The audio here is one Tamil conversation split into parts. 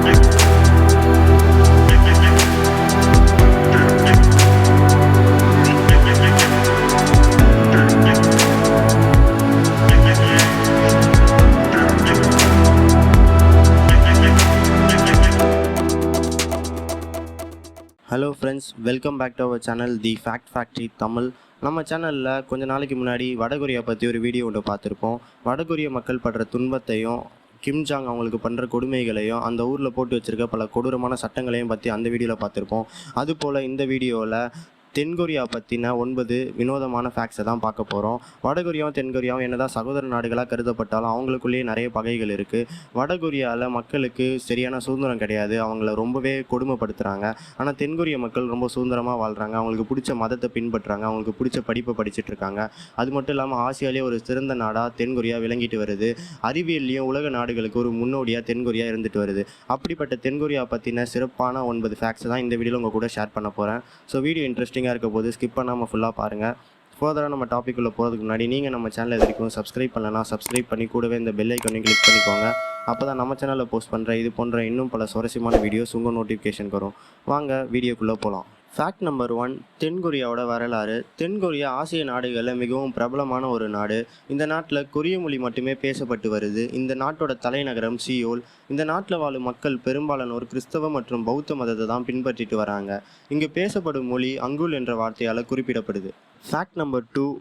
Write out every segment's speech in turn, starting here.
Hello friends, welcome back to our channel the fact factory Tamil. நம்ம சேனலில் கொஞ்ச நாளைக்கு முன்னாடி வடகொரியா பற்றி ஒரு வீடியோ ஒன்று பார்த்துருப்போம். வடகொரிய மக்கள் படுற துன்பத்தையும் கிம் ஜாங் அவங்களுக்கு பண்ணுற கொடுமைகளையும் அந்த ஊரில் போட்டு வச்சுருக்க பல கொடூரமான சட்டங்களையும் பற்றி அந்த வீடியோவில் பார்த்துருப்போம். அதுபோல் இந்த வீடியோவில் தென்கொரியா பற்றின 9 வினோதமான ஃபேக்ட்ஸை தான் பார்க்க போகிறோம். வடகொரியாவும் தென்கொரியாவும் என்னதான் சகோதர நாடுகளாக கருதப்பட்டாலும் அவங்களுக்குள்ளேயே நிறைய பகைகள் இருக்குது. வடகொரியாவில் மக்களுக்கு சரியான சுதந்திரம் கிடையாது, அவங்கள ரொம்பவே கொடுமைப்படுத்துகிறாங்க. ஆனால் தென்கொரிய மக்கள் ரொம்ப சுதந்திரமாக வாழ்கிறாங்க, அவங்களுக்கு பிடிச்ச மதத்தை பின்பற்றுறாங்க, அவங்களுக்கு பிடிச்ச படிப்பை படிச்சுட்ருக்காங்க. அது மட்டும் இல்லாமல் ஆசியாவிலேயே ஒரு சிறந்த நாடாக தென்கொரியா விளங்கிட்டு வருது. அறிவியல்லையும் உலக நாடுகளுக்கு ஒரு முன்னோடியாக தென்கொரியா இருந்துட்டு வருது. அப்படிப்பட்ட தென்கொரியா பற்றின சிறப்பான 9 ஃபேக்ட்ஸ் தான் இந்த வீடியோவில் உங்கள் கூட ஷேர் பண்ண போகிறேன். ஸோ வீடியோ இன்ட்ரெஸ்டிங்காக இருக்க போது ஸ்கிப் பண்ணாமல் ஃபுல்லாக பாருங்கள். ஃபர்தராக நம்ம டாப்பிக்குள்ளே போகிறதுக்கு முன்னாடி நீங்கள் நம்ம சேனல் இது வரைக்கும் சப்ஸ்கிரைப் பண்ணலன்னா சப்ஸ்கிரைப் பண்ணி கூடவே இந்த பெல் ஐக்கானையும் கிளிக் பண்ணிக்கோங்க. அப்போ தான் நம்ம சேனலில் போஸ்ட் பண்ணுற இது போன்ற இன்னும் பல சுவாரஸ்யமான வீடியோஸ் உங்கள் நோட்டிஃபிகேஷன் வரும். வாங்க வீடியோக்குள்ளே போகலாம். ஃபேக்ட் நம்பர் 1, தென்கொரியாவோட வரலாறு. தென்கொரியா ஆசிய நாடுகளில் மிகவும் பிரபலமான ஒரு நாடு. இந்த நாட்டில் கொரிய மொழி மட்டுமே பேசப்பட்டு வருது. இந்த நாட்டோட தலைநகரம் சியோல். இந்த நாட்டில் வாழும் மக்கள் பெரும்பாலானோர் கிறிஸ்தவ மற்றும் பௌத்த மதத்தை தான் பின்பற்றிட்டு வராங்க. இங்கு பேசப்படும் மொழி அங்குல் என்ற வார்த்தையால் குறிப்பிடப்படுது. ஃபேக்ட் நம்பர் 2,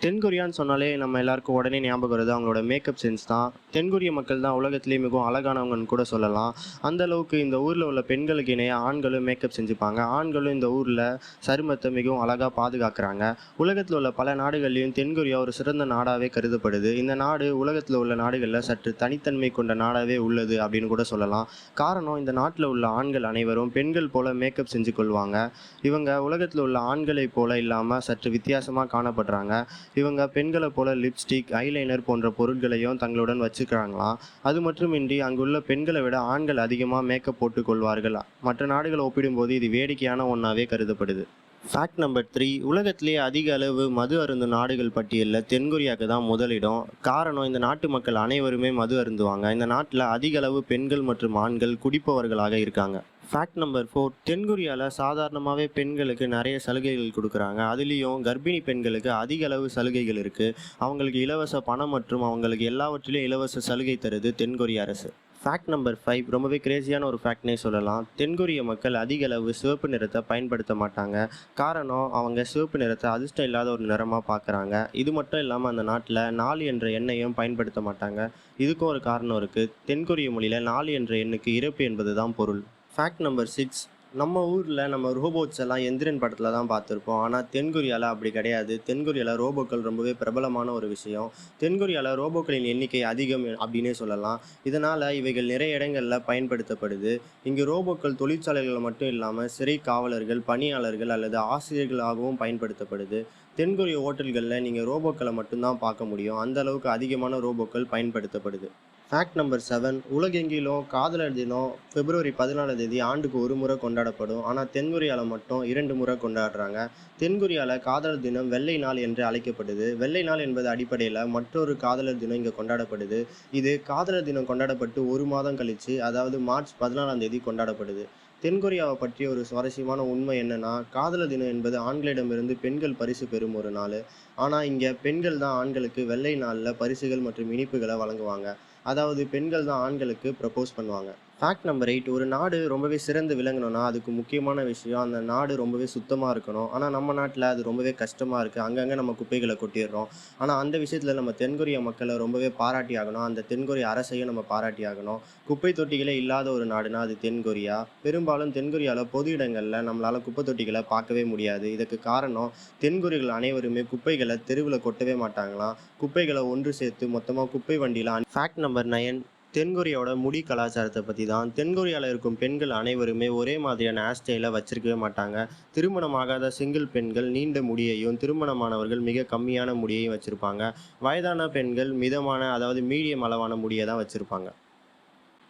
தென்கொரியான்னு சொன்னாலே நம்ம எல்லாருக்கும் உடனே ஞாபகம் வருது அவங்களோட மேக்கப் சென்ஸ் தான். தென்கொரிய மக்கள் தான் உலகத்திலேயே மிகவும் அழகானவங்கன்னு கூட சொல்லலாம். அந்தளவுக்கு இந்த ஊரில் உள்ள பெண்களுக்கு இணையாக ஆண்களும் மேக்கப் செஞ்சுப்பாங்க. ஆண்களும் இந்த ஊரில் சருமத்தை மிகவும் அழகாக பாதுகாக்கிறாங்க. உலகத்தில் உள்ள பல நாடுகள்லையும் தென்கொரியா ஒரு சிறந்த நாடாகவே கருதப்படுது. இந்த நாடு உலகத்தில் உள்ள நாடுகளில் சற்று தனித்தன்மை கொண்ட நாடாகவே உள்ளது அப்படின்னு கூட சொல்லலாம். காரணம், இந்த நாட்டில் உள்ள ஆண்கள் அனைவரும் பெண்கள் போல மேக்கப் செஞ்சு கொள்வாங்க. இவங்க உலகத்தில் உள்ள ஆண்களை போல இல்லாமல் சற்று வித்தியாசமாக காணப்படுறாங்க. இவங்க பெண்களை போல லிப்ஸ்டிக், ஐலைனர் போன்ற பொருட்களையும் தங்களுடன் வச்சுக்கிறாங்களாம். அது மட்டுமின்றி அங்குள்ள பெண்களை விட ஆண்கள் அதிகமாக மேக்கப் போட்டுக்கொள்வார்கள். மற்ற நாடுகளை ஒப்பிடும்போது இது வேடிக்கையான ஒன்றாவே கருதப்படுது. ஃபேக்ட் நம்பர் 3, உலகத்திலேயே அதிக அளவு மது அருந்தும் நாடுகள் பட்டியலில் தென்கொரியாவுக்கு தான் முதலிடம். காரணம், இந்த நாட்டு மக்கள் அனைவருமே மது அருந்துவாங்க. இந்த நாட்டில் அதிக அளவு பெண்கள் மற்றும் ஆண்கள் குடிப்பவர்களாக இருக்காங்க. ஃபேக்ட் நம்பர் 4, தென்கொரியாவில் சாதாரணமாகவே பெண்களுக்கு நிறைய சலுகைகள் கொடுக்குறாங்க. அதுலேயும் கர்ப்பிணி பெண்களுக்கு அதிக அளவு சலுகைகள் இருக்குது. அவங்களுக்கு இலவச பணம் மற்றும் அவங்களுக்கு எல்லாவற்றிலையும் இலவச சலுகை தருது தென்கொரிய அரசு. ஃபேக்ட் நம்பர் 5 ரொம்பவே கிரேசியான ஒரு ஃபேக்ட்னே சொல்லலாம். தென்கொரிய மக்கள் அதிக அளவு சிவப்பு நிறத்தை பயன்படுத்த மாட்டாங்க. காரணம், அவங்க சிவப்பு நிறத்தை அதிர்ஷ்டம் இல்லாத ஒரு நிறமாக பார்க்குறாங்க. இது மட்டும் இல்லாமல் அந்த நாட்டில் 4 என்ற எண்ணையும் பயன்படுத்த மாட்டாங்க. இதுக்கும் ஒரு காரணம் இருக்குது. தென்கொரிய மொழியில் 4 என்ற எண்ணுக்கு இறப்பு என்பது தான் பொருள். ஃபேக்ட் நம்பர் 6, நம்ம ஊரில் நம்ம ரோபோட்ஸ் எல்லாம் எந்திரன் படத்தில் தான் பார்த்துருப்போம். ஆனால் தென்கொரியாவில் அப்படி கிடையாது. தென்கொரியாவில் ரோபோக்கள் ரொம்பவே பிரபலமான ஒரு விஷயம். தென்கொரியாவில் ரோபோக்களின் எண்ணிக்கை அதிகம் அப்படின்னே சொல்லலாம். இதனால் இவைகள் நிறைய இடங்களில் பயன்படுத்தப்படுது. இங்கு ரோபோக்கள் தொழிற்சாலைகள் மட்டும் இல்லாமல் சிறை காவலர்கள், பணியாளர்கள் அல்லது ஆசிரியர்களாகவும் பயன்படுத்தப்படுது. தென்கொரிய ஹோட்டல்களில் நீங்கள் ரோபோக்களை மட்டும்தான் பார்க்க முடியும். அந்த அளவுக்கு அதிகமான ரோபோக்கள் பயன்படுத்தப்படுது. ஃபேக்ட் நம்பர் 7, உலகெங்கிலும் காதலர் தினம் பிப்ரவரி 14 ஆண்டுக்கு ஒரு முறை கொண்டாடப்படும். ஆனால் தென்கொரியாவில் மட்டும் 2 முறை கொண்டாடுறாங்க. தென்கொரியாவில் காதலர் தினம் வெள்ளை நாள் என்று அழைக்கப்படுது. வெள்ளை நாள் என்பது அடிப்படையில் மற்றொரு காதலர் தினம் இங்கே கொண்டாடப்படுது. இது காதலர் தினம் கொண்டாடப்பட்டு ஒரு மாதம் கழித்து, அதாவது மார்ச் 14 கொண்டாடப்படுது. தென்கொரியாவை பற்றிய ஒரு சுவாரஸ்யமான உண்மை என்னன்னா, காதலர் தினம் என்பது ஆண்களிடமிருந்து பெண்கள் பரிசு பெறும் ஒரு நாள். ஆனால் இங்கே பெண்கள் தான் ஆண்களுக்கு வெள்ளை நாளில் பரிசுகள் மற்றும் இனிப்புகளை வழங்குவாங்க. அதாவது பெண்கள் தான் ஆண்களுக்கு ப்ரப்போஸ் பண்ணுவாங்க. ஃபேக்ட் நம்பர் 8, ஒரு நாடு ரொம்பவே சிறந்து விளங்கணும்னா அதுக்கு முக்கியமான விஷயம் அந்த நாடு ரொம்பவே சுத்தமாக இருக்கணும். ஆனால் நம்ம நாட்டில் அது ரொம்பவே கஷ்டமாக இருக்குது. அங்கங்கே நம்ம குப்பைகளை கொட்டிடுறோம். ஆனால் அந்த விஷயத்தில் நம்ம தென்கொரிய மக்களை ரொம்பவே பாராட்டி ஆகணும். அந்த தென்கொரிய அரசையும் நம்ம பாராட்டி ஆகணும். குப்பை தொட்டிகளே இல்லாத ஒரு நாடுனா அது தென்கொரியா. பெரும்பாலும் தென்கொரியாவில் பொது இடங்களில் நம்மளால் குப்பை தொட்டிகளை பார்க்கவே முடியாது. இதுக்கு காரணம், தென்கொரியர்கள் அனைவருமே குப்பைகளை தெருவில் கொட்டவே மாட்டாங்களாம். குப்பைகளை ஒன்று சேர்த்து மொத்தமாக குப்பை வண்டியில். ஃபேக்ட் நம்பர் 9, தென்கொரியாவோட முடி கலாச்சாரத்தை பற்றி தான். தென்கொரியாவில் இருக்கும் பெண்கள் அனைவருமே ஒரே மாதிரியான ஹேர் ஸ்டைலை வச்சிருக்கவே மாட்டாங்க. திருமணமாகாத சிங்கிள் பெண்கள் நீண்ட முடியையும், திருமணமானவர்கள் மிக கம்மியான முடியையும் வச்சுருப்பாங்க. வயதான பெண்கள் மிதமான, அதாவது மீடியம் அளவான முடியை தான் வச்சுருப்பாங்க.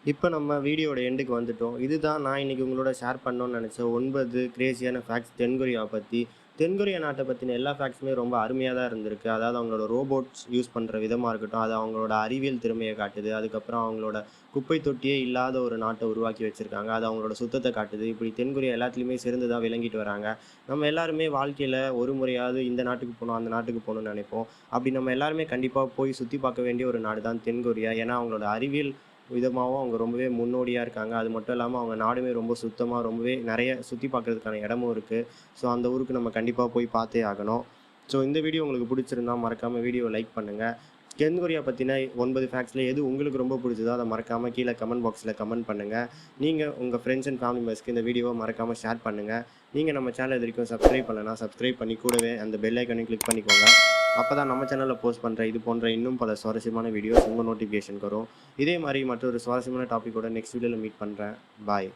இப்போ நம்ம வீடியோட எண்டுக்கு வந்துட்டோம். இதுதான் நான் இன்றைக்கி உங்களோட ஷேர் பண்ணணும்னு நினச்ச 9 கிரேசியான ஃபேக்ட்ஸ் தென்கொரியாவை பற்றி. தென்கொரியா நாட்டை பற்றின எல்லா ஃபேக்ட்ஸுமே ரொம்ப அருமையாக தான் இருந்திருக்கு. அதாவது அவங்களோட ரோபோட்ஸ் யூஸ் பண்ணுற விதமாக இருக்கட்டும், அது அவங்களோட அறிவியல் திறமையை காட்டுது. அதுக்கப்புறம் அவங்களோட குப்பை தொட்டியே இல்லாத ஒரு நாட்டை உருவாக்கி வச்சுருக்காங்க. அது அவங்களோட சுத்தத்தை காட்டுது. இப்படி தென்கொரியா எல்லாத்துலேயுமே சிறந்து தான் விளங்கிட்டு வராங்க. நம்ம எல்லாருமே வாழ்க்கையில் ஒரு முறையாவது இந்த நாட்டுக்கு போகணும், அந்த நாட்டுக்கு போகணும்னு நினைப்போம். அப்படி நம்ம எல்லாருமே கண்டிப்பாக போய் சுற்றி பார்க்க வேண்டிய ஒரு நாடு தான் தென்கொரியா. ஏன்னா அவங்களோட அறிவியல் விதமாகவும் அவங்க ரொம்பவே முன்னோடியாக இருக்காங்க. அது மட்டும் இல்லாமல் அவங்க நாடுமே ரொம்ப சுத்தமாக, ரொம்பவே நிறைய சுற்றி பார்க்கறதுக்கான இடமும் இருக்குது. ஸோ அந்த ஊருக்கு நம்ம கண்டிப்பாக போய் பார்த்தே ஆகணும். ஸோ இந்த வீடியோ உங்களுக்கு பிடிச்சிருந்தா மறக்காமல் வீடியோவை லைக் பண்ணுங்கள். தென்கொரியா பற்றின 9 ஃபேக்ட்ஸில் எது உங்களுக்கு ரொம்ப பிடிச்சதோ அதை மறக்காமல் கீழே கமெண்ட் பாக்ஸில் கமெண்ட் பண்ணுங்கள். நீங்கள் உங்கள் ஃப்ரெண்ட்ஸ் அண்ட் ஃபேமிலி மெம்பர்ஸ்க்கு இந்த வீடியோவை மறக்காமல் ஷேர் பண்ணுங்கள். நீங்கள் நம்ம சேனல் இது வரைக்கும் சப்ஸ்கிரைப் பண்ணலைன்னா சப்ஸ்கிரைப் பண்ணி கூடவே அந்த பெல் ஐக்கானையும் கிளிக் பண்ணிக்கோங்க. அப்போ தான் நம்ம சேனலில் போஸ்ட் பண்ணுற இது போன்ற இன்னும் பல சுவாரஸ்யமான வீடியோஸ் உங்கள் நோட்டிஃபிகேஷனுக்கு வரும். இதே மாதிரி மற்றொரு சுவாரஸ்யமான டாப்பிக்கோட நெக்ஸ்ட் வீடியோவில் மீட் பண்ணுறேன். பாய்.